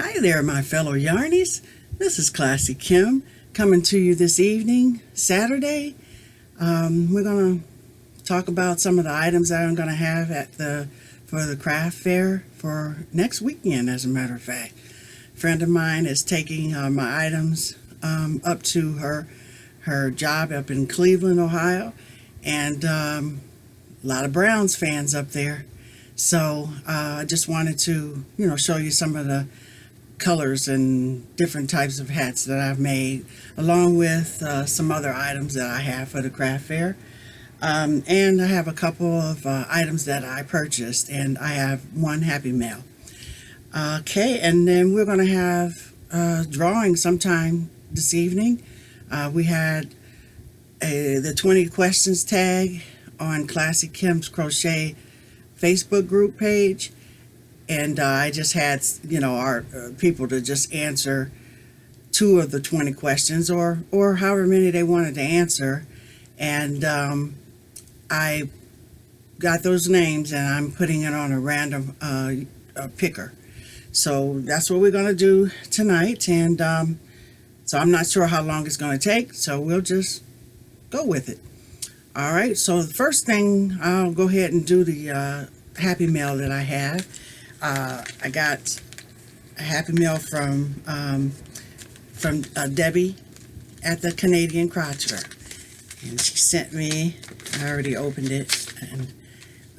Hi there, my fellow yarnies. This is ClassyKim coming to you this evening, Saturday. We're going to talk about some of the items that I'm going to have for the craft fair for next weekend, as a matter of fact. A friend of mine is taking my items up to her job up in Cleveland, Ohio, and a lot of Browns fans up there. So I just wanted to, show you some of the colors and different types of hats that I've made, along with some other items that I have for the craft fair. And I have a couple of items that I purchased, and I have one HappyMail. Okay, and then we're going to have drawing sometime this evening. We had the 20 questions tag on ClassyKim's Crochet Facebook group page. And I just had, our people to just answer 2 of the 20 questions or however many they wanted to answer. And I got those names, and I'm putting it on a random picker. So that's what we're going to do tonight. And so I'm not sure how long it's going to take, so we'll just go with it. All right, so the first thing, I'll go ahead and do the HappyMail that I have. I got a HappyMail from Debbie at the Canadian Crotcheter, and she sent me, I already opened it, and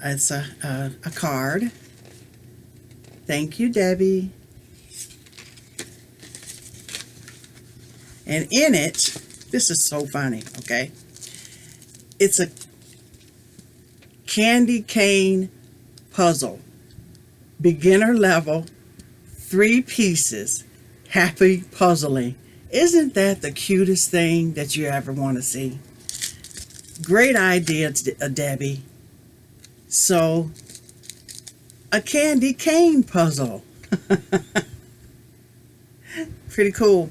it's a card. Thank you, Debbie. And in it, this is so funny, okay? It's a candy cane puzzle. Beginner level, 3 pieces, happy puzzling. Isn't that the cutest thing that you ever want to see? Great idea, Debbie. So, a candy cane puzzle. Pretty cool.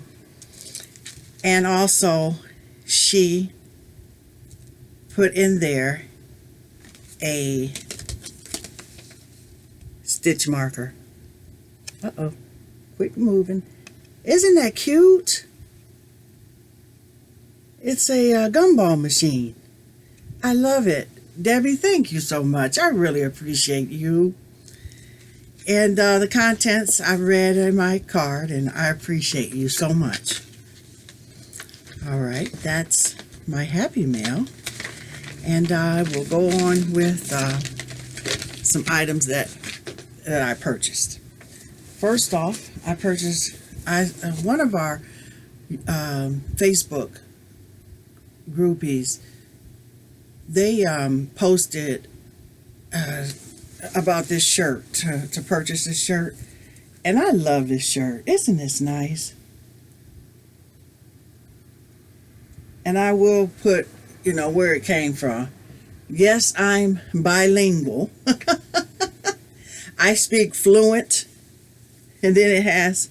And also, she put in there a stitch marker. Uh-oh, quit moving. Isn't that cute? It's a gumball machine. I love it. Debbie, thank you so much. I really appreciate you. And the contents I read in my card, and I appreciate you so much. All right, that's my HappyMail. And I will go on with some items that I purchased. First off, I purchased one of our Facebook groupies. They posted about this shirt, to purchase this shirt, and I love this shirt. Isn't this nice? And I will put, where it came from. Yes, I'm bilingual. I speak fluent, and then it has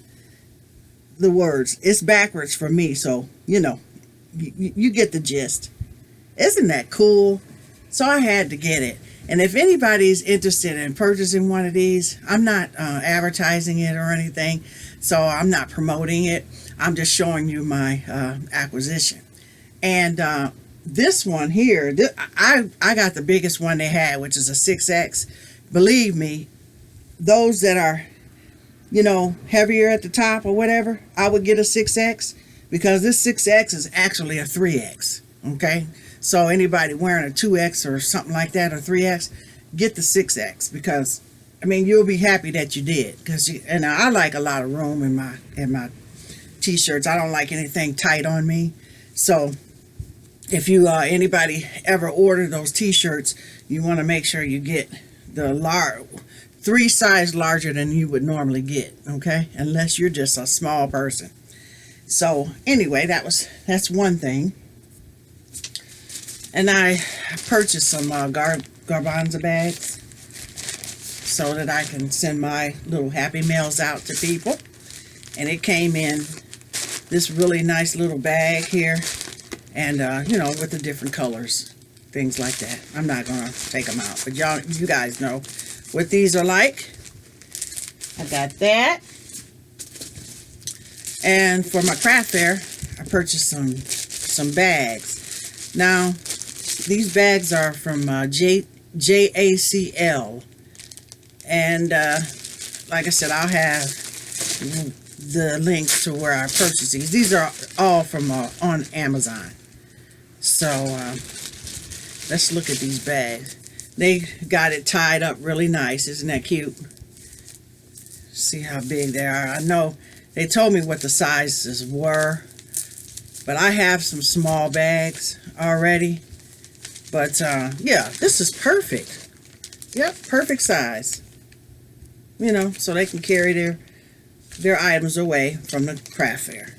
the words. It's backwards for me, so, you get the gist. Isn't that cool? So I had to get it. And if anybody's interested in purchasing one of these, I'm not advertising it or anything, so I'm not promoting it. I'm just showing you my acquisition. And this one here, I got the biggest one they had, which is a 6X. Believe me, those that are, heavier at the top or whatever, I would get a 6X, because this 6X is actually a 3X, okay? So anybody wearing a 2X or something like that, or 3X, get the 6X, because, you'll be happy that you did. And I like a lot of room in my t-shirts. I don't like anything tight on me. So if you anybody ever order those t-shirts, you want to make sure you get the 3 sizes larger than you would normally get, okay? Unless you're just a small person. So anyway, that's one thing. And I purchased some Garbanza Bags so that I can send my little HappyMails out to people. And it came in this really nice little bag here, and with the different colors, things like that. I'm not gonna take them out, but you guys know what these are like. I got that. And for my craft fair, I purchased some bags. Now, these bags are from JACL. And like I said, I'll have the link to where I purchased these. These are all from on Amazon. So let's look at these bags. They got it tied up really nice. Isn't that cute? See how big they are. I know they told me what the sizes were, but I have some small bags already. But yeah, this is perfect. Yep, perfect size. You know, so they can carry their items away from the craft fair.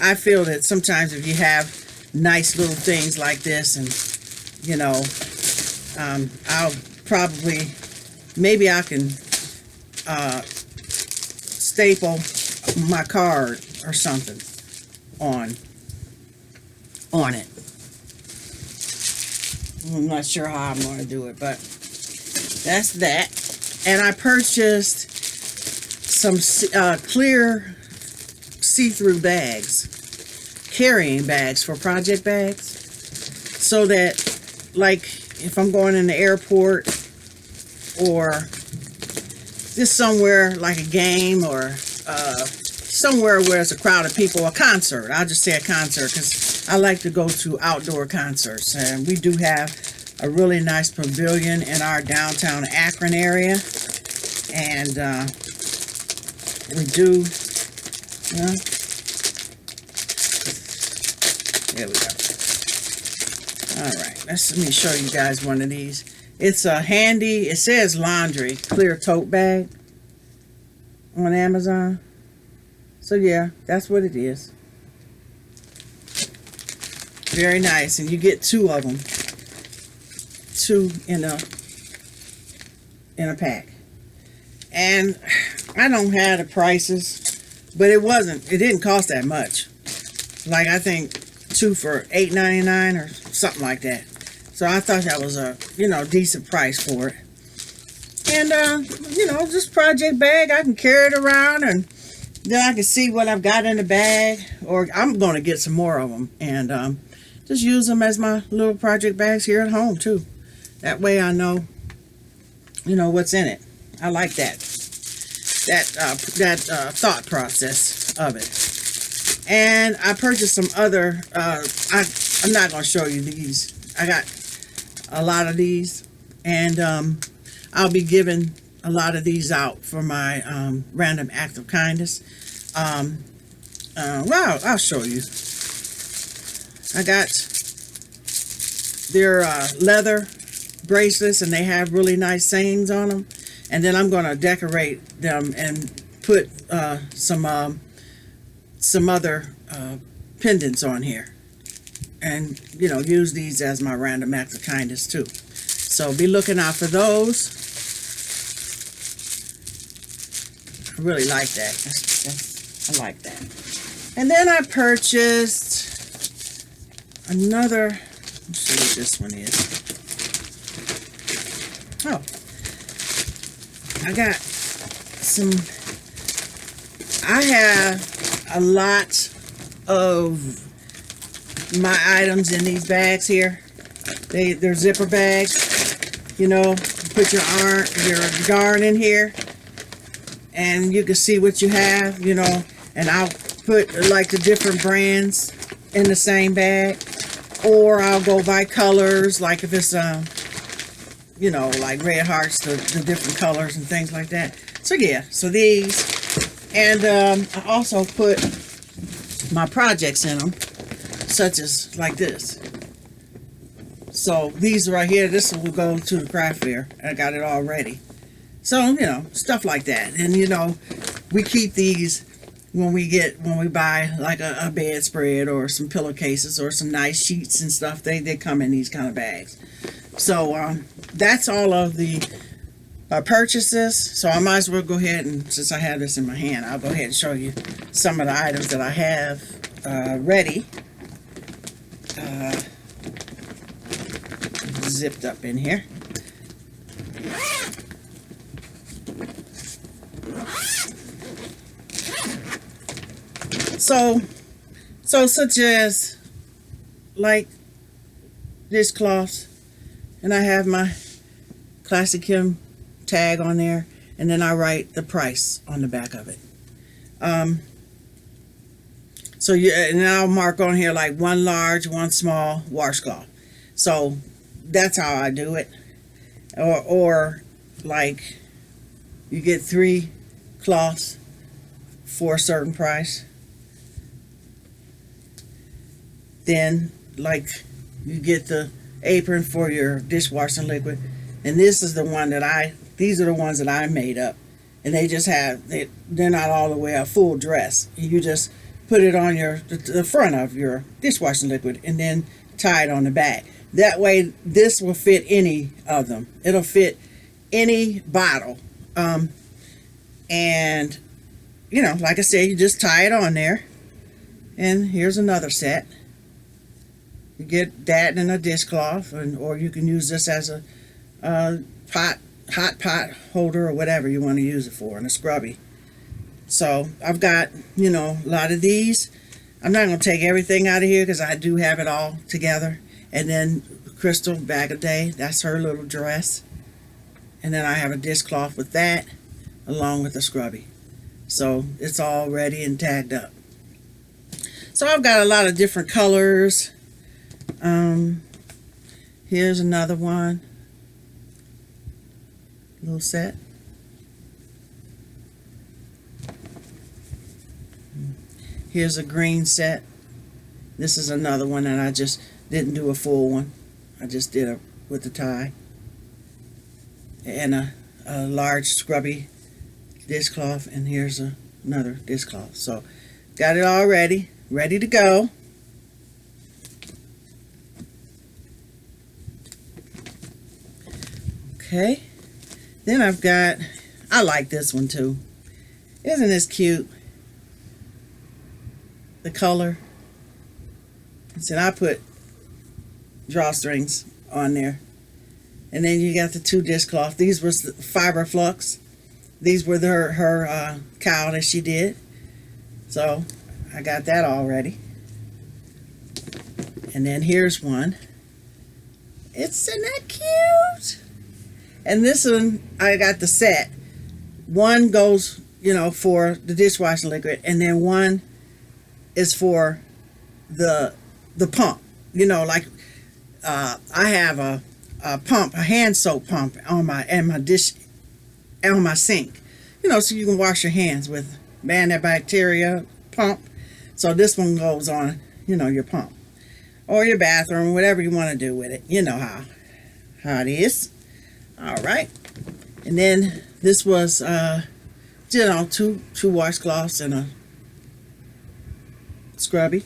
I feel that sometimes if you have nice little things like this, and you know, I'll probably, maybe I can staple my card or something on it. I'm not sure how I'm going to do it, but that's that. And I purchased some clear see-through bags, carrying bags for project bags, so that, like, if I'm going in the airport or just somewhere like a game or somewhere where there's a crowd of people, a concert. I'll just say a concert because I like to go to outdoor concerts, and we do have a really nice pavilion in our downtown Akron area, and we do, there we go. Alright, let me show you guys one of these. It's a handy, it says laundry, clear tote bag on Amazon. So yeah, that's what it is. Very nice, and you get two of them. Two in a pack. And I don't have the prices, but it didn't cost that much. Like, I think two for $8.99 or something like that. So I thought that was a, you know, decent price for it. And you know, just project bag, I can carry it around, and then I can see what I've got in the bag, or I'm going to get some more of them and just use them as my little project bags here at home too. That way I know, you know, what's in it. I like that thought process of it. And I purchased some other, I'm not going to show you these. I got a lot of these, and I'll be giving a lot of these out for my random act of kindness. Well, I'll show you. I got their leather bracelets, and they have really nice sayings on them. And then I'm going to decorate them and put some other pendants on here, and you know, use these as my random act of kindness too. So be looking out for those. I really like that. I like that. And then I purchased another, let's see what this one is. Oh, I got some, I have a lot of my items in these bags here. They're zipper bags. You know, put your yarn in here, and you can see what you have, you know. And I'll put like the different brands in the same bag, or I'll go by colors, like if it's you know, like red hearts, the different colors and things like that. So yeah, so these, and I also put my projects in them, such as like this. So these right here, this will go to the craft fair. I got it all ready. So, you know, stuff like that. And you know, we keep these when we buy like a bedspread or some pillowcases or some nice sheets and stuff. They come in these kind of bags. So that's all of the purchases. So I might as well go ahead and, since I have this in my hand, I'll go ahead and show you some of the items that I have ready. Zipped up in here. So such as like dishcloths, and I have my ClassyKim tag on there, and then I write the price on the back of it. So and I'll mark on here like 1 large, 1 small washcloth. So that's how I do it. Or like you get 3 cloths for a certain price. Then like you get the apron for your dishwashing liquid, and this is the one that these are the ones that I made up, and they just have they're not all the way a full dress. You just put it on the front of your dishwashing liquid and then tie it on the back. That way this will fit any of them. It'll fit any bottle. And you know, like I said, you just tie it on there. And here's another set. You get that in a dishcloth, or you can use this as a hot pot holder or whatever you want to use it for, and a scrubby. So I've got, you know, a lot of these. I'm not going to take everything out of here because I do have it all together. And then Crystal Bag-O-Day, that's her little dress. And then I have a dishcloth with that along with the scrubby. So it's all ready and tagged up. So I've got a lot of different colors. Here's another one. Little set. Here's a green set. This is another one that I just didn't do a full one. I just did it with the tie. And a large scrubby dishcloth, and here's another dishcloth. So got it all ready to go. Okay, then I like this one too. Isn't this cute? The color. And I put drawstrings on there. And then you got the 2 dishcloths. These were FiberFlux. These were her cowl that she did. So I got that all ready. And then here's one. Isn't that cute? And this one, I got the set. One goes, you know, for the dishwashing liquid, and then one is for the pump. You know, like I have a pump, a hand soap pump on my sink. You know, so you can wash your hands with antibacterial pump. So this one goes on, you know, your pump or your bathroom, whatever you want to do with it. You know how it is. All right. And then this was, you know, two washcloths and a scrubby.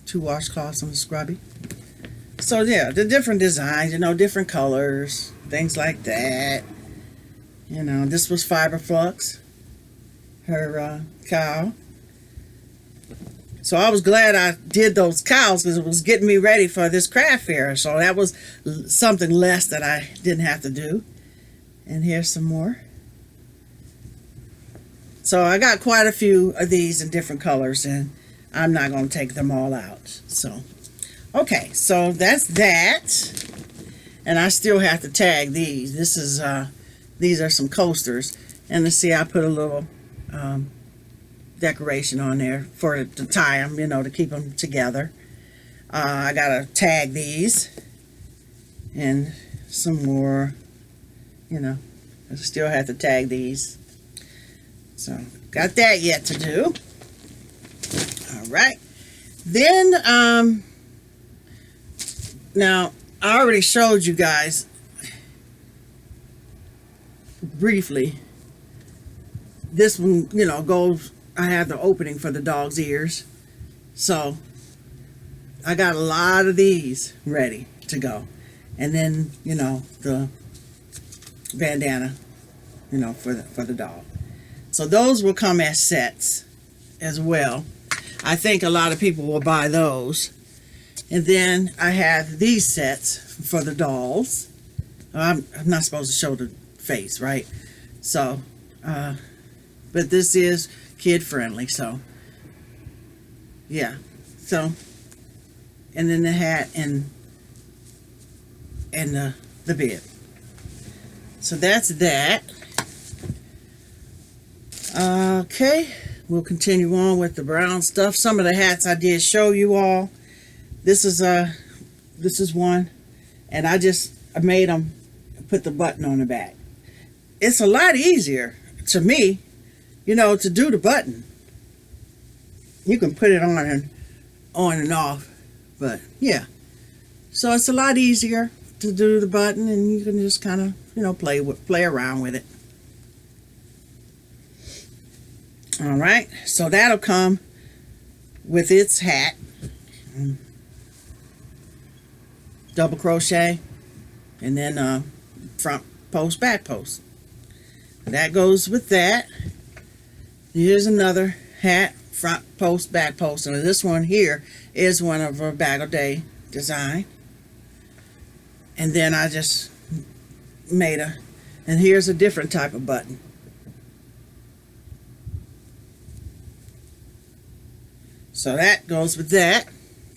2 washcloths and a scrubby. So yeah, the different designs, you know, different colors, things like that. You know, this was FiberFlux, her cowl. So I was glad I did those cowls because it was getting me ready for this craft fair. So that was something less that I didn't have to do. And here's some more. So I got quite a few of these in different colors, and I'm not going to take them all out. So, okay, so that's that. And I still have to tag these. These are some coasters. And let's see, I put a little decoration on there to tie them, you know, to keep them together. I got to tag these. And some more, you know, I still have to tag these. So, got that yet to do. All right. Then, now, I already showed you guys briefly. This one, you know, goes, I have the opening for the dog's ears. So, I got a lot of these ready to go. And then, you know, the bandana, you know, for the dog. So those will come as sets as well. I think a lot of people will buy those. And then I have these sets for the dolls. I'm not supposed to show the face, right? So, but this is, kid friendly. So yeah, so and then the hat and the bib. So that's that. Okay, we'll continue on with the brown stuff. Some of the hats I did show you all. This is one, and I made them put the button on the back. It's a lot easier to me, you know, to do the button. You can put it on and off, but yeah. So it's a lot easier to do the button, and you can just kind of, you know, play around with it. All right, so that'll come with its hat. Double crochet, and then front post, back post. That goes with that. Here's another hat, front post, back post, and this one here is one of our Bag-O-Day design. And then I just made and here's a different type of button. So that goes with that.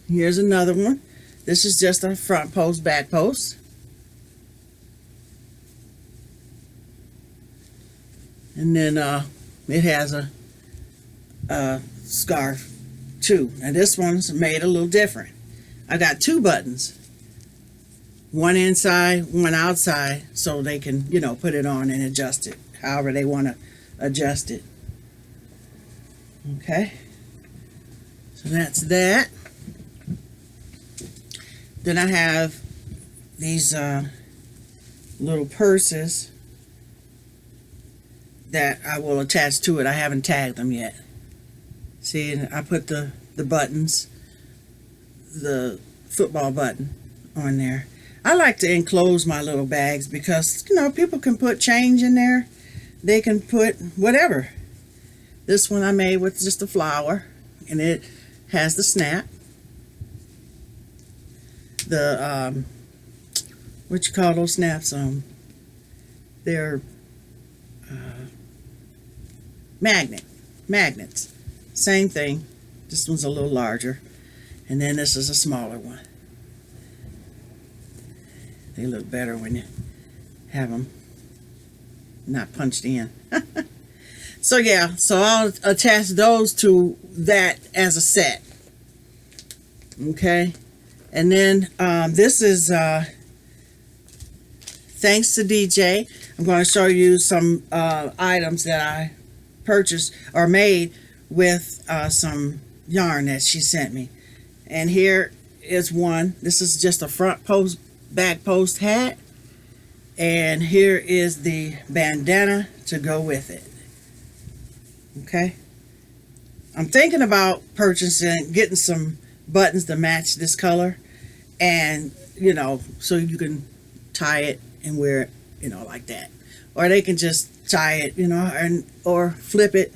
Here's another one. This is just a front post, back post. And then it has a scarf too. And this one's made a little different. I got two buttons. One inside, one outside, so they can, you know, put it on and adjust it however they want to adjust it. Okay. So that's that. Then I have these little purses that I will attach to it. I haven't tagged them yet. See, I put the buttons, the football button on there. I like to enclose my little bags because, you know, people can put change in there. They can put whatever. This one I made with just a flower, and it has the snap. The what you call those snaps? They're magnets. Same thing. This one's a little larger, and then this is a smaller one. They look better when you have them not punched in. So yeah, so I'll attach those to that as a set. Okay. And then this is thanks to DJ. I'm going to show you some items that I purchased or made with some yarn that she sent me. And here is one. This is just a front post, back post hat. And here is the bandana to go with it. Okay. I'm thinking about getting some buttons to match this color, and you know, so you can tie it and wear it, you know, like that, or they can just tie it, you know, or flip it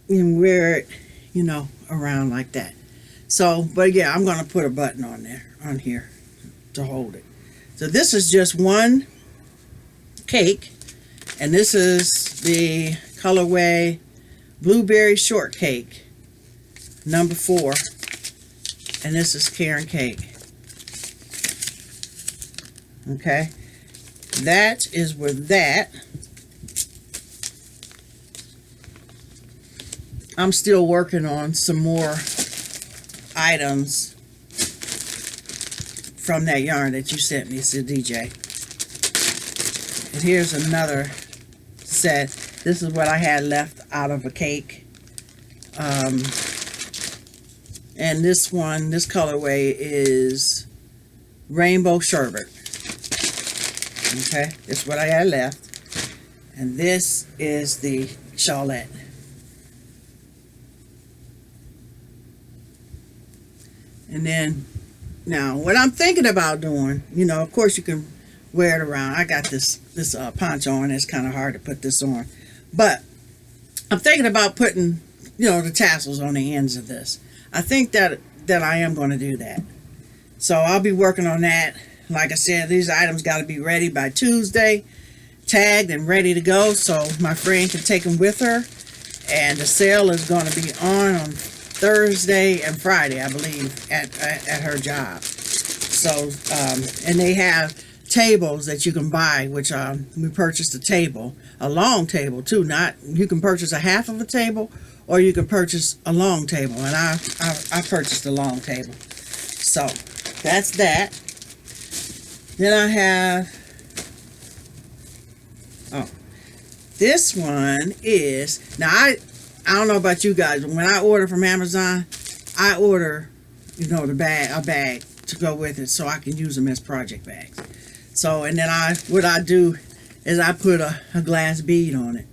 and wear it, you know, around like that. So, but yeah, I'm gonna put a button on here to hold it. So this is just one cake, and this is the colorway Blueberry Shortcake number 4, and this is Karen Cake. Okay, that is with that. I'm still working on some more items from that yarn that you sent me, so DJ. And here's another set. This is what I had left out of a cake. And this one, this colorway is Rainbow Sherbet. Okay, this is what I had left. And this is the Charlotte. And then, now, what I'm thinking about doing, you know, of course you can wear it around. I got this poncho on. It's kind of hard to put this on. But I'm thinking about putting, you know, the tassels on the ends of this. I think that I am going to do that. So I'll be working on that. Like I said, these items got to be ready by Tuesday, tagged and ready to go, so my friend can take them with her And the sale is going to be on Thursday and Friday, I believe, at her job. So, and they have tables that you can buy, which we purchased a table, a long table too. Not, you can purchase a half of a table, or you can purchase a long table. And I purchased a long table. So that's that. Then I have, this one is, now I don't know about you guys, but when I order from Amazon, I order, a bag to go with it so I can use them as project bags. So, and then what I do is I put a glass bead on it.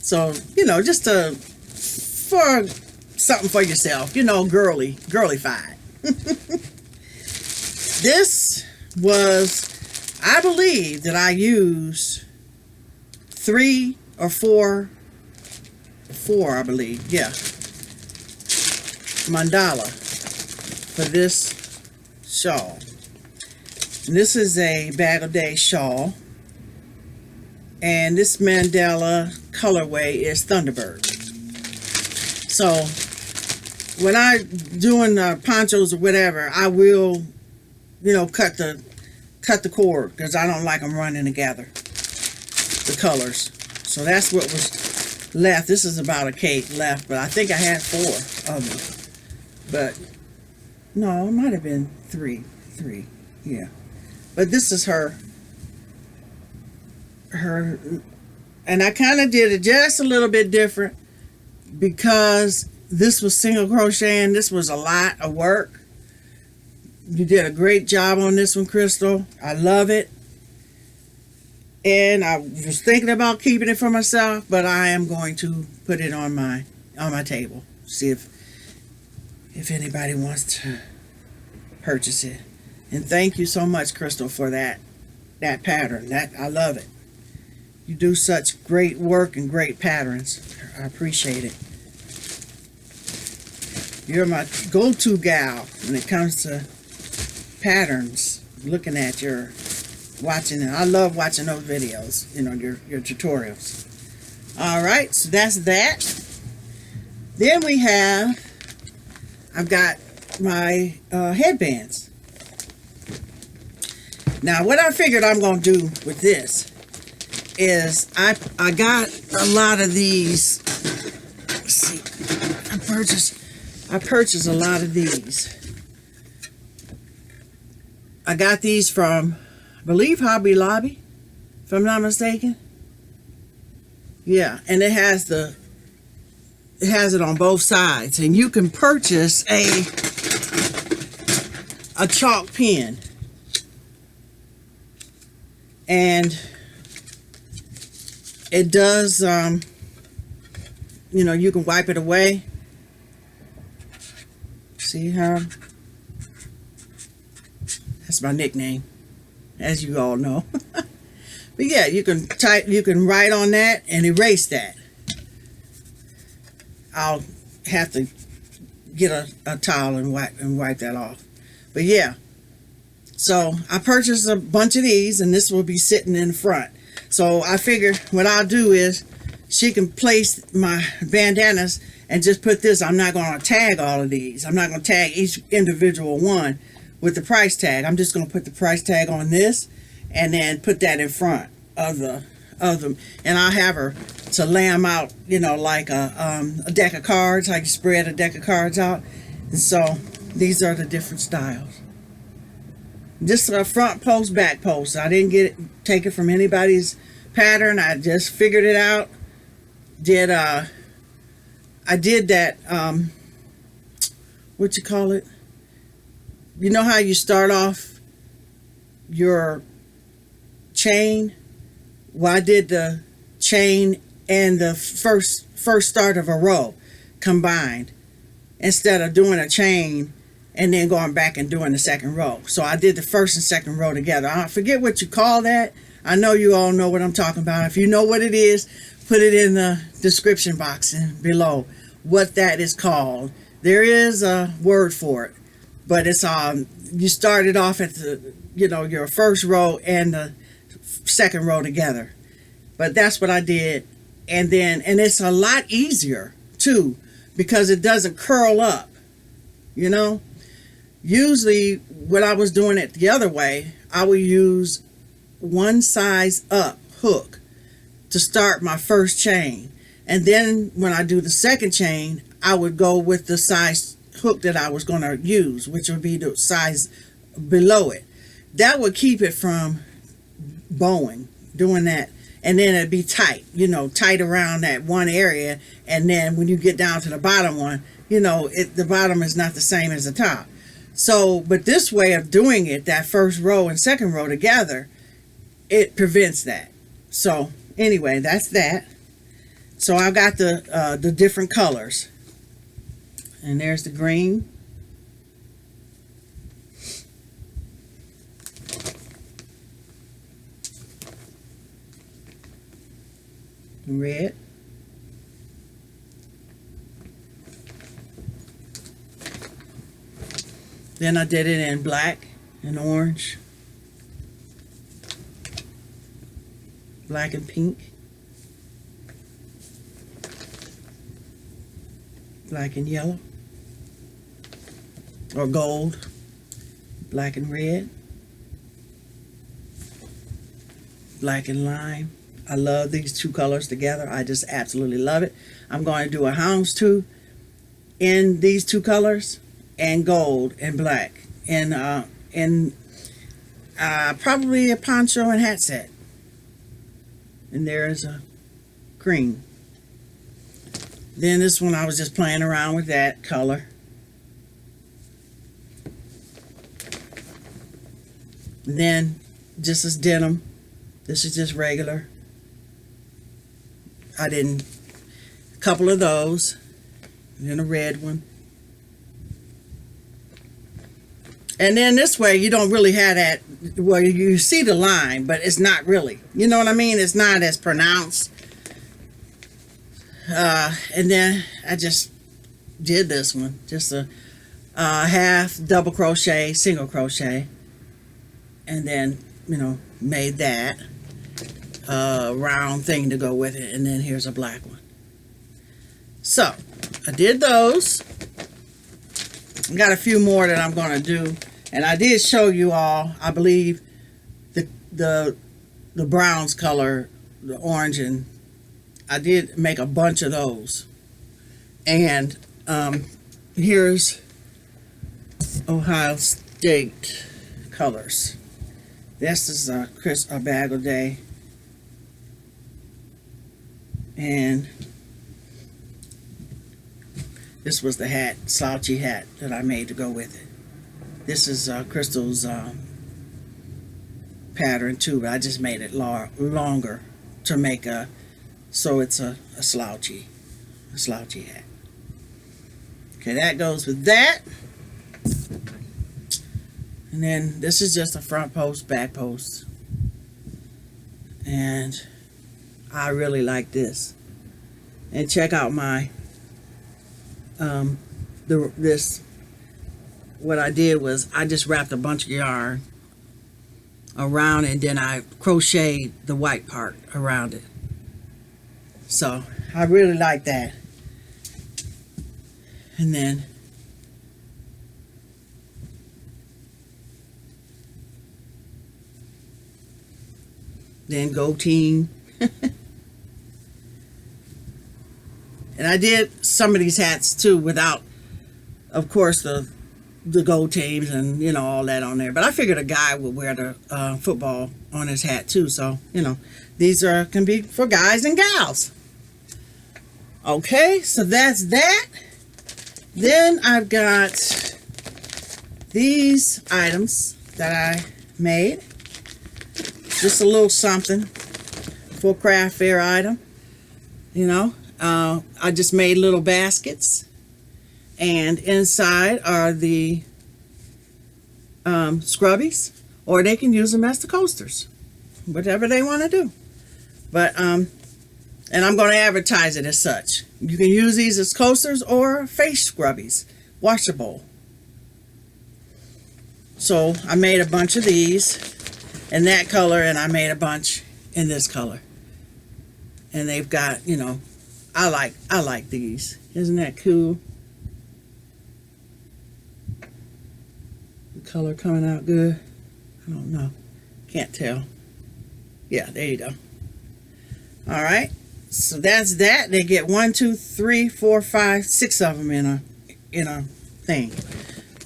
So, just for something for yourself, girly-fied. This was, I believe that I used 3 or 4, I believe, yeah, mandala for this shawl. And this is a Bag-O-Day shawl, and this mandala colorway is Thunderbird. So when I doing ponchos or whatever, I will, cut the cord, because I don't like them running together, the colors. So that's what was left. This is about a cake left, but I think I had 4 of them. But no, it might have been 3, yeah. But this is her, and I kind of did it just a little bit different because this was single crochet and this was a lot of work. You did a great job on this one, Crystal. I love it. And I was thinking about keeping it for myself, but I am going to put it on my table. See if anybody wants to purchase it. And thank you so much, Crystal, for that pattern. I love it. You do such great work and great patterns. I appreciate it. You're my go-to gal when it comes to patterns. Looking at watching it. I love watching those videos, your tutorials. All right, so that's that. Then I've got my headbands. Now, what I figured I'm going to do with this is I got a lot of these. Let's see. I purchased a lot of these. I got these from, I believe, Hobby Lobby, if I'm not mistaken. Yeah, and it has it on both sides, and you can purchase a chalk pen. And it does, you can wipe it away. See how? That's my nickname, as you all know. But yeah, you can write on that and erase that. I'll have to get a towel and wipe that off. But yeah. So I purchased a bunch of these, and this will be sitting in front. So I figure what I'll do is she can place my bandanas and just put this. I'm not going to tag all of these. I'm not going to tag each individual one with the price tag. I'm just going to put the price tag on this and then put that in front of them. And I'll have her to lay them out, like a deck of cards, like you spread a deck of cards out. And so these are the different styles. Just a front post, back post. I didn't take it from anybody's pattern. I just figured it out. I did that, what you call it? You know how you start off your chain? Well, I did the chain and the first start of a row combined instead of doing a chain and then going back and doing the second row. So I did the first and second row together. I forget what you call that. I know you all know what I'm talking about. If you know what it is, put it in the description box below what that is called. There is a word for it, but it's you started off at the your first row and the second row together. But that's what I did and it's a lot easier too, because it doesn't curl up, you know. Usually when I was doing it the other way, I would use one size up hook to start my first chain, and then when I do the second chain, I would go with the size hook that I was going to use, which would be the size below it. That would keep it from bowing, doing that. And then it'd be tight, you know, tight around that one area. And then when you get down to the bottom one, you know, the bottom is not the same as the top. So, but this way of doing it, that first row and second row together, it prevents that. So anyway, that's that. So I got the different colors. And there's the green. Red. Then I did it in black and orange, black and pink, black and yellow, or gold, black and red, black and lime. I love these two colors together. I just absolutely love it. I'm going to do a houndstooth in these two colors, and gold and black, and probably a poncho and hat set. And there is a green. Then this one I was just playing around with that color. And then just as denim. This is just regular. I didn't, a couple of those, and then a red one. And then this way you don't really have that, well, you see the line, but it's not really, you know what I mean? It's not as pronounced. And then I just did this one, just a half double crochet, single crochet, and then, you know, made that round thing to go with it, and then here's a black one. So I did those. I got a few more that I'm going to do, and I did show you all, I believe, the browns color, the orange, and I did make a bunch of those. And here's Ohio State colors. This is a Bag-O-Day, and this was the hat, slouchy hat that I made to go with it. This is Crystal's pattern too, but I just made it longer to make so it's a slouchy hat. Okay, that goes with that. And then this is just a front post, back post. And I really like this. And check out my what I did was I just wrapped a bunch of yarn around it, and then I crocheted the white part around it. So I really like that. And then go team. And I did some of these hats too without, of course, the gold teams and, you know, all that on there. But I figured a guy would wear the football on his hat too. So, you know, these can be for guys and gals. Okay, so that's that. Then I've got these items that I made. Just a little something for CraftFair item, you know. I just made little baskets, and inside are the scrubbies, or they can use them as the coasters, whatever they want to do. But and I'm going to advertise it as such. You can use these as coasters or face scrubbies, washable. So I made a bunch of these in that color, and I made a bunch in this color. And they've got, you know, I like these. Isn't that cool? The color coming out good. I don't know. Can't tell. Yeah, there you go. All right. So that's that. They get 1, 2, 3, 4, 5, 6 of them in a thing.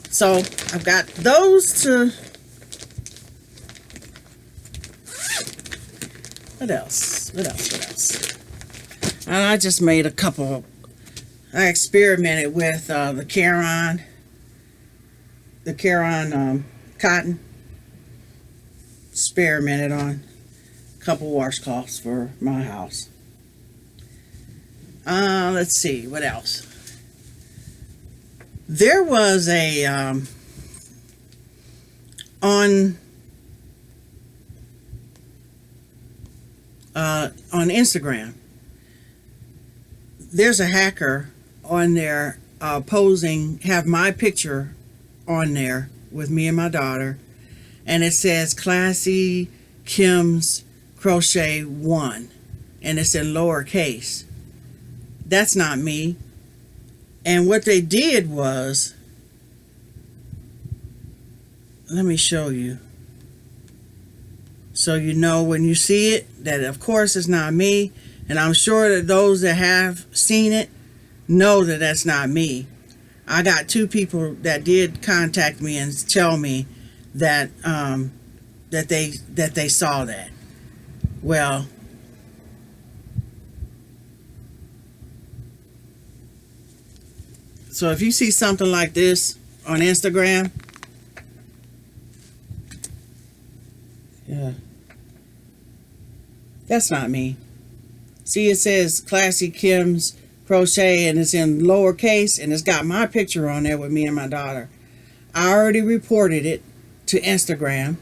So I've got those to. What else? What else? And I just made a couple. I experimented with the Caron cotton. Experimented on a couple washcloths for my house. Let's see, what else? There was a on Instagram. There's a hacker on there posing, have my picture on there with me and my daughter, and it says ClassyKim's Crochet 1, and it's in lowercase. That's not me. And what they did was, let me show you, so you know when you see it that of course it's not me. And I'm sure that those that have seen it know that that's not me. I got 2 people that did contact me and tell me that that they saw that. Well, so if you see something like this on Instagram, yeah, that's not me. See, it says ClassyKim's Crochet and it's in lowercase and it's got my picture on there with me and my daughter. I already reported it to Instagram,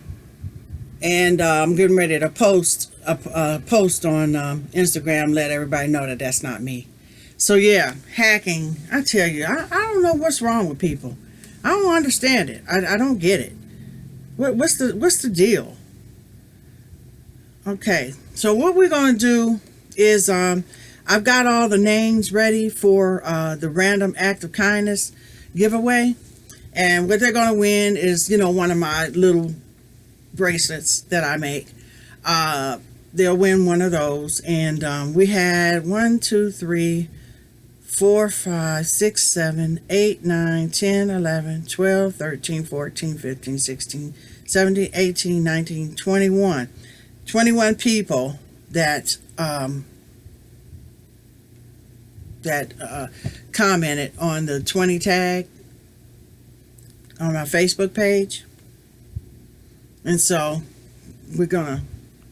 and I'm getting ready to post a post on Instagram, let everybody know that that's not me. So yeah, hacking, I tell you, I don't know what's wrong with people. I don't understand it. I don't get it. What's the deal? Okay, so what we're going to do is I've got all the names ready for the random act of kindness giveaway, and what they're going to win is, you know, one of my little bracelets that I make. They'll win one of those, and we had 1, 2, 3, 4, 5, 6, 7, 8, 9, 10, 11, 12, 13, 14, 15, 16, 17, 18, 19, 21 people that commented on the 20 tag on my Facebook page. And so we're gonna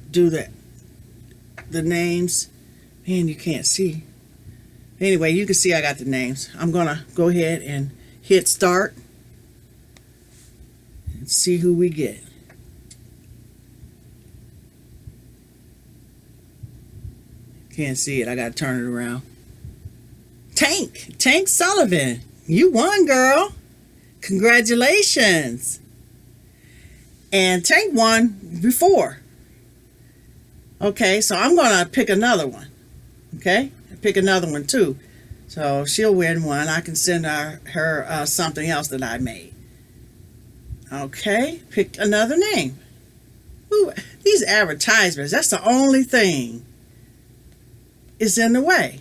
do the names. Man, you can't see. Anyway, you can see I got the names. I'm gonna go ahead and hit start and see who we get. Can't see it. I gotta turn it around. Tank Sullivan, you won, girl. Congratulations. And Tank won before. Okay, so I'm gonna pick another one. Okay, pick another one too. So she'll win one. I can send her something else that I made. Okay, pick another name. Ooh, these advertisements, that's the only thing is in the way.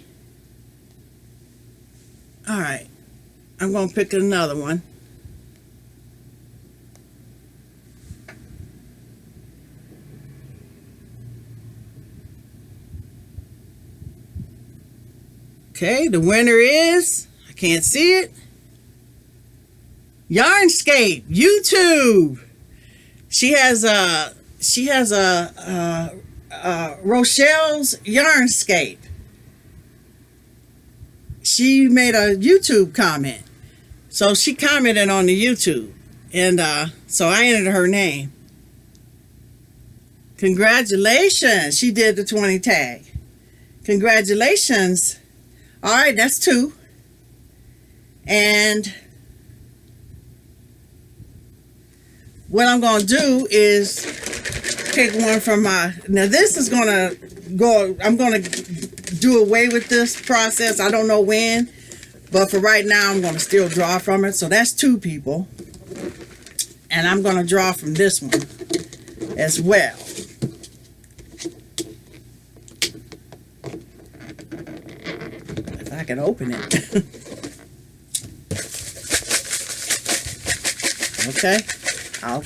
All right, I'm going to pick another one. Okay, the winner is, I can't see it, Yarnscape, YouTube. She has a Rochelle's Yarnscape. She made a YouTube comment. So she commented on the YouTube. And so I entered her name. Congratulations. She did the 20 tag. Congratulations. All right, that's 2. And what I'm going to do is pick one from my, now this is going to go, I'm going to do away with this process. I don't know when, but for right now, I'm going to still draw from it. So that's 2 people. And I'm going to draw from this one as well. If I can open it. Okay. I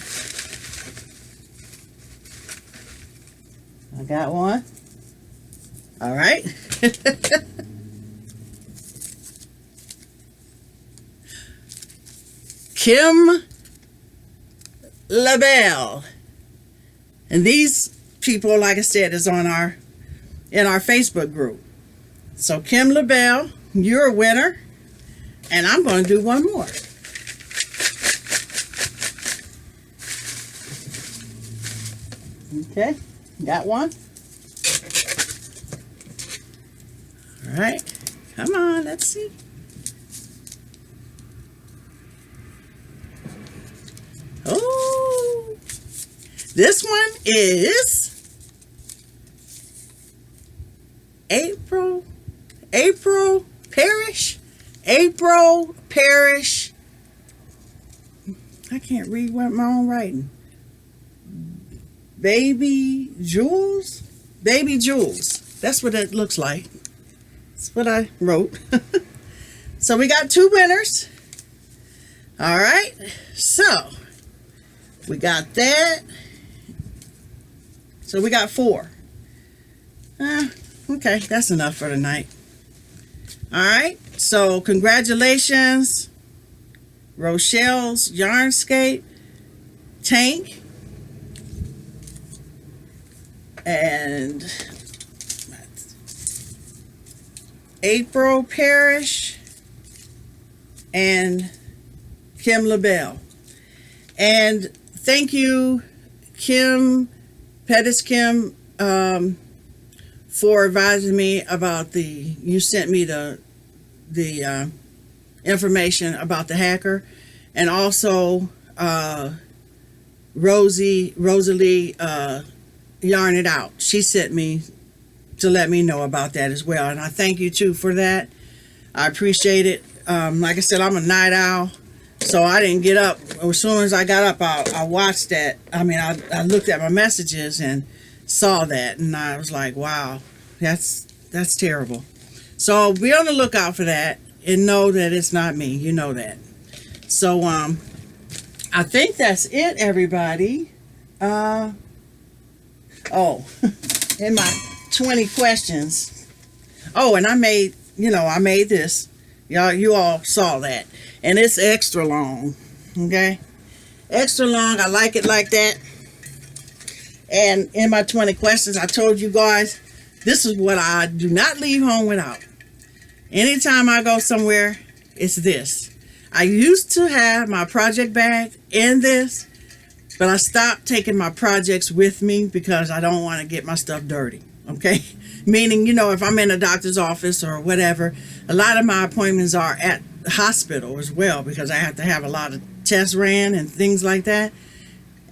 got one. All right. Kim, LaBelle. And these people, like I said, is on in our Facebook group. So Kim LaBelle, you're a winner. And I'm going to do one more. Okay, got one. All right, come on, let's see. Oh, this one is April Parrish. I can't read my own writing. Babwjewelz. That's what it looks like. That's what I wrote. So we got 2 winners. All right. So we got that. So we got 4. Okay, that's enough for tonight. All right. So congratulations, Rochelle's Yarnscape, Tank, and April Parrish, and Kim LaBelle. And thank you, Kim, Pettiskim, for advising me about you sent me the information about the hacker, and also Rosalie Yarn It Out. She sent me to let me know about that as well, and I thank you too for that. I appreciate it. Like I said, I'm a night owl, so I didn't get up. As soon as I got up, I watched that. I mean, I looked at my messages and saw that, and I was like, wow, that's terrible. So be on the lookout for that, and know that it's not me. You know that. So I think that's it, everybody. Oh, in my 20 questions. Oh, and I made this. You all saw that. And it's extra long. Okay? Extra long. I like it like that. And in my 20 questions, I told you guys, this is what I do not leave home without. Anytime I go somewhere, it's this. I used to have my project bag in this, but I stopped taking my projects with me because I don't want to get my stuff dirty. Okay? Meaning, if I'm in a doctor's office or whatever, a lot of my appointments are at the hospital as well, because I have to have a lot of tests ran and things like that.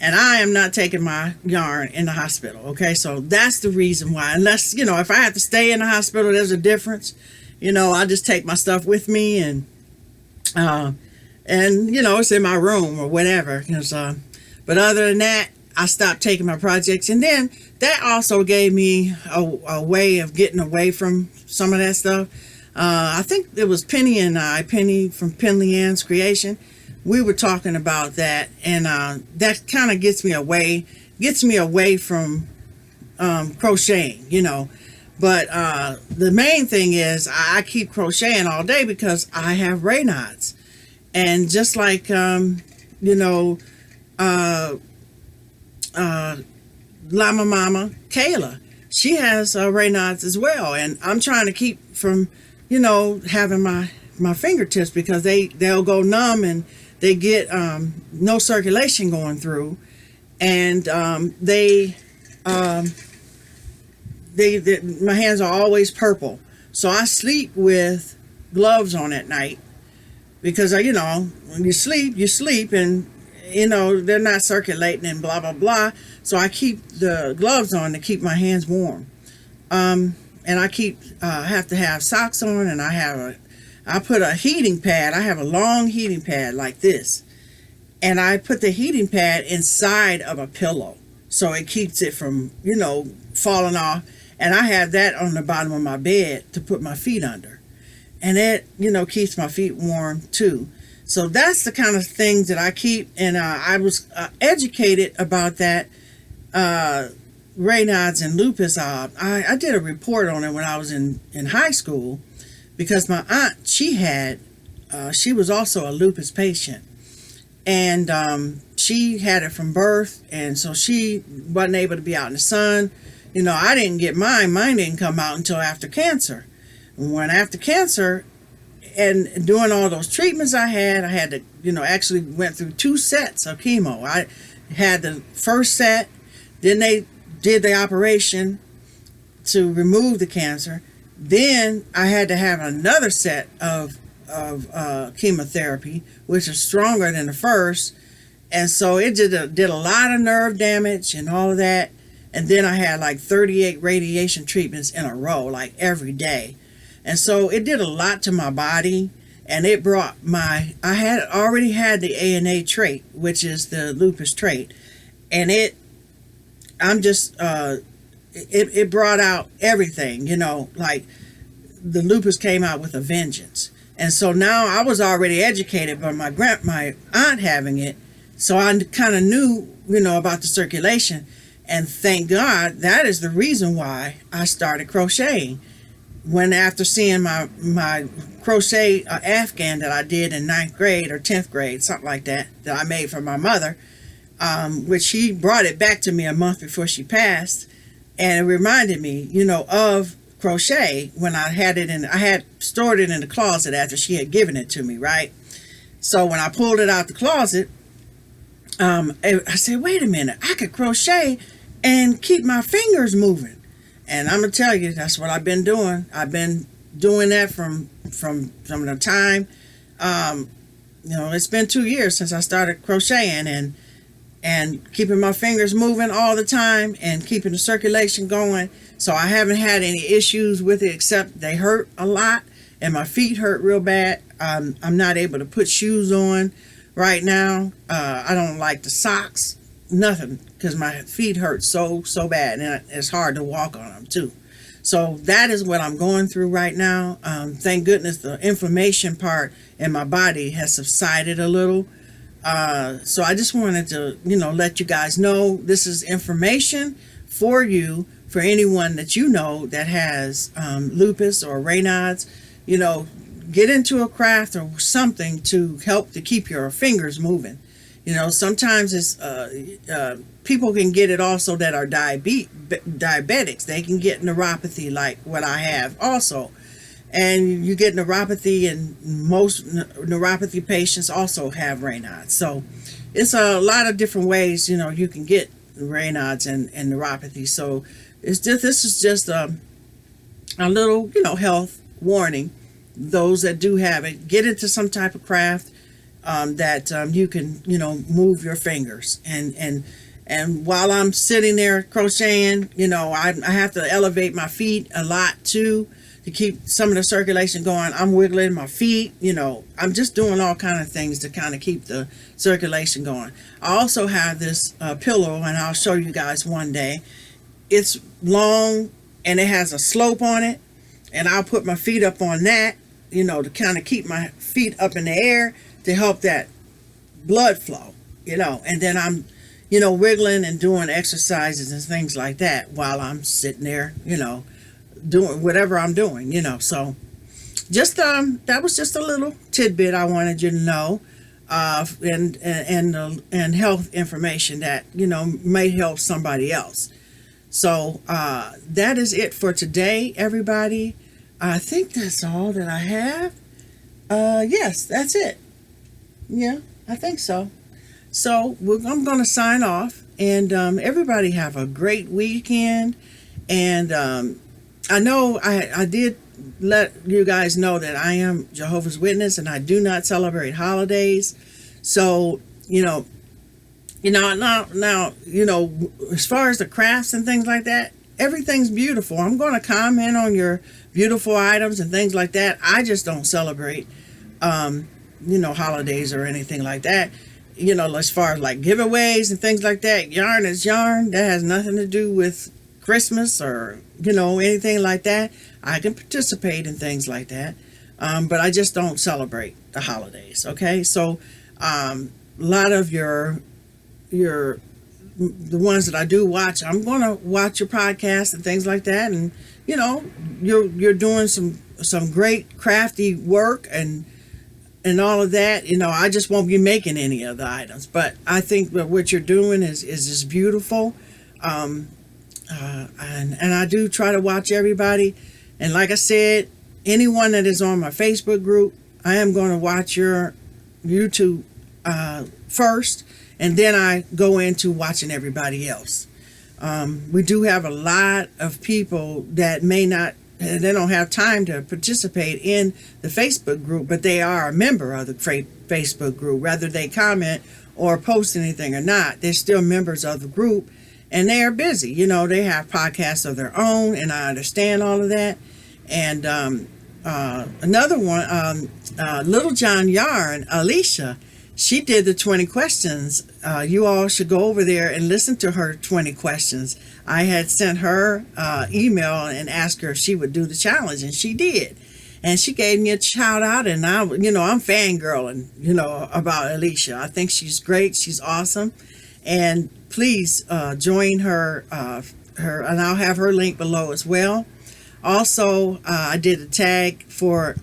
And I am not taking my yarn in the hospital. Okay? So that's the reason why. Unless, if I have to stay in the hospital, there's a difference. I just take my stuff with me, and it's in my room or whatever. But other than that, I stopped taking my projects. And then that also gave me a way of getting away from some of that stuff. I think it was Penny from Penley-Ann's creation. We were talking about that, and that kind of gets me away from crocheting, But the main thing is I keep crocheting all day because I have ray knots. And just like, Llama Mama, Kayla, she has ray knots as well. And I'm trying to keep from, having my fingertips, because they'll go numb and they get no circulation going through. And my hands are always purple. So I sleep with gloves on at night, because when you sleep, and they're not circulating and blah blah blah. So I keep the gloves on to keep my hands warm. And and I have to have socks on, and I put a heating pad. I have a long heating pad like this, and I put the heating pad inside of a pillow so it keeps it from, falling off. And I have that on the bottom of my bed to put my feet under, and it, keeps my feet warm too. So that's the kind of things that I keep, and I was educated about that Raynaud's and lupus. I did a report on it when I was in high school, because my aunt, she was also a lupus patient, and she had it from birth, and so she wasn't able to be out in the sun. I didn't get mine. Mine didn't come out until after cancer. When after cancer, and doing all those treatments I had to, actually went through 2 sets of chemo. I had the first set, then they did the operation to remove the cancer. Then I had to have another set of chemotherapy, which is stronger than the first. And so it did a lot of nerve damage and all of that. And then I had like 38 radiation treatments in a row, like every day. And so it did a lot to my body, and it brought I had already had the ANA trait, which is the lupus trait, and it brought out everything, like the lupus came out with a vengeance. And so now I was already educated by my aunt having it, so I kind of knew, about the circulation. And thank God, that is the reason why I started crocheting. When after seeing my crochet Afghan that I did in 9th grade or 10th grade, something like that I made for my mother, which she brought it back to me a month before she passed, and it reminded me, of crochet when I had stored it in the closet after she had given it to me, right? So when I pulled it out the closet, I said, wait a minute, I could crochet and keep my fingers moving. And I'm going to tell you, that's what I've been doing. I've been doing that from the time, it's been 2 years since I started crocheting, and keeping my fingers moving all the time and keeping the circulation going. So I haven't had any issues with it, except they hurt a lot and my feet hurt real bad. I'm not able to put shoes on right now. I don't like the socks. Nothing, because my feet hurt so bad, and it's hard to walk on them too. So that is what I'm going through right now. Thank goodness the inflammation part in my body has subsided a little. So I just wanted to, let you guys know this is information for you, for anyone that that has lupus or Raynaud's. Get into a craft or something to help to keep your fingers moving. Sometimes it's people can get it also that are diabetics. They can get neuropathy like what I have also. And you get neuropathy, and most neuropathy patients also have Raynaud's. So it's a lot of different ways, you can get Raynaud's and neuropathy. So this is just a little, health warning. Those that do have it, get into some type of craft that you can, move your fingers. And while I'm sitting there crocheting, I have to elevate my feet a lot too, to keep some of the circulation going. I'm wiggling my feet, I'm just doing all kind of things to kind of keep the circulation going. I also have this pillow, and I'll show you guys one day. It's long, and it has a slope on it, and I'll put my feet up on that, to kind of keep my feet up in the air to help that blood flow, and then I'm, wiggling and doing exercises and things like that while I'm sitting there, doing whatever I'm doing, so just, that was just a little tidbit I wanted you to know, and health information that, may help somebody else. So, that is it for today, everybody. I think that's all that I have. Yes, that's it. Yeah, I think so. So I'm going to sign off, and everybody have a great weekend. And I know I did let you guys know that I am Jehovah's Witness, and I do not celebrate holidays. So, now, as far as the crafts and things like that, everything's beautiful. I'm going to comment on your beautiful items and things like that. I just don't celebrate, holidays or anything like that. As far as like giveaways and things like that, yarn is yarn. That has nothing to do with Christmas or, anything like that. I can participate in things like that. But I just don't celebrate the holidays. Okay. So, a lot of the ones that I do watch, I'm going to watch your podcast and things like that. And, you're doing some great crafty work and all of that. I just won't be making any of the items, but I think that what you're doing is just beautiful. And I do try to watch everybody. And like I said, anyone that is on my Facebook group, I am going to watch your YouTube first, and then I go into watching everybody else. We do have a lot of people that they don't have time to participate in the Facebook group, but they are a member of the Facebook group. Whether they comment or post anything or not, they're still members of the group, and they are busy. They have podcasts of their own, and I understand all of that. And another one, LittleJohn Yarn, Alysha, she did the 20 questions. You all should go over there and listen to her 20 questions. I had sent her email and asked her if she would do the challenge, and she did. And she gave me a shout out, and I'm fangirling, about Alysha. I think she's great. She's awesome. And please join her, and I'll have her link below as well. Also, I did a tag for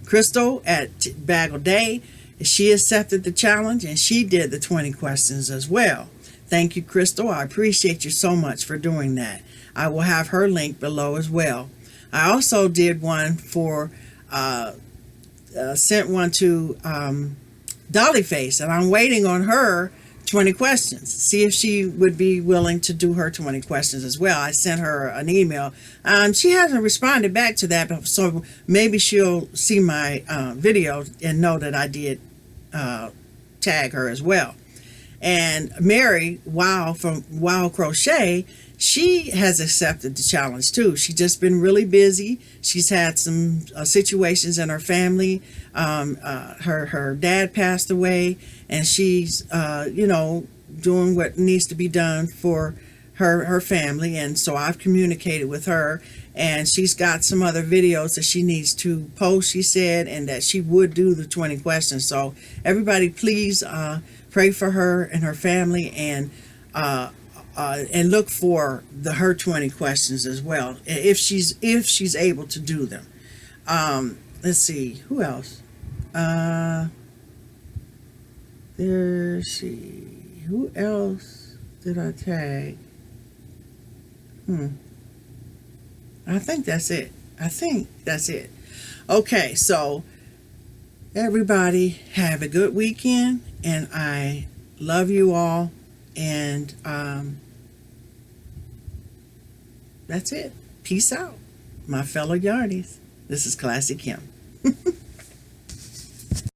Crystal at Bag-O-Day. She accepted the challenge, and she did the 20 questions as well. Thank you, Crystal. I appreciate you so much for doing that. I will have her link below as well. I also did one for, sent one to Dollyface, and I'm waiting on her 20 questions. See if she would be willing to do her 20 questions as well. I sent her an email. She hasn't responded back to that, so maybe she'll see my video and know that I did tag her as well. And Mary, from Wow Crochet, she has accepted the challenge too. She's just been really busy. She's had some situations in her family. Her dad passed away, and she's doing what needs to be done for her family. And so I've communicated with her, and she's got some other videos that she needs to post, she said, and that she would do the 20 questions. So everybody, please pray for her and her family, and look for her 20 questions as well, if she's able to do them. Let's see, who else? Who else did I tag? I think that's it. Okay, so everybody have a good weekend, and I love you all, and that's it. Peace out, my fellow yarnies. This is ClassyKim.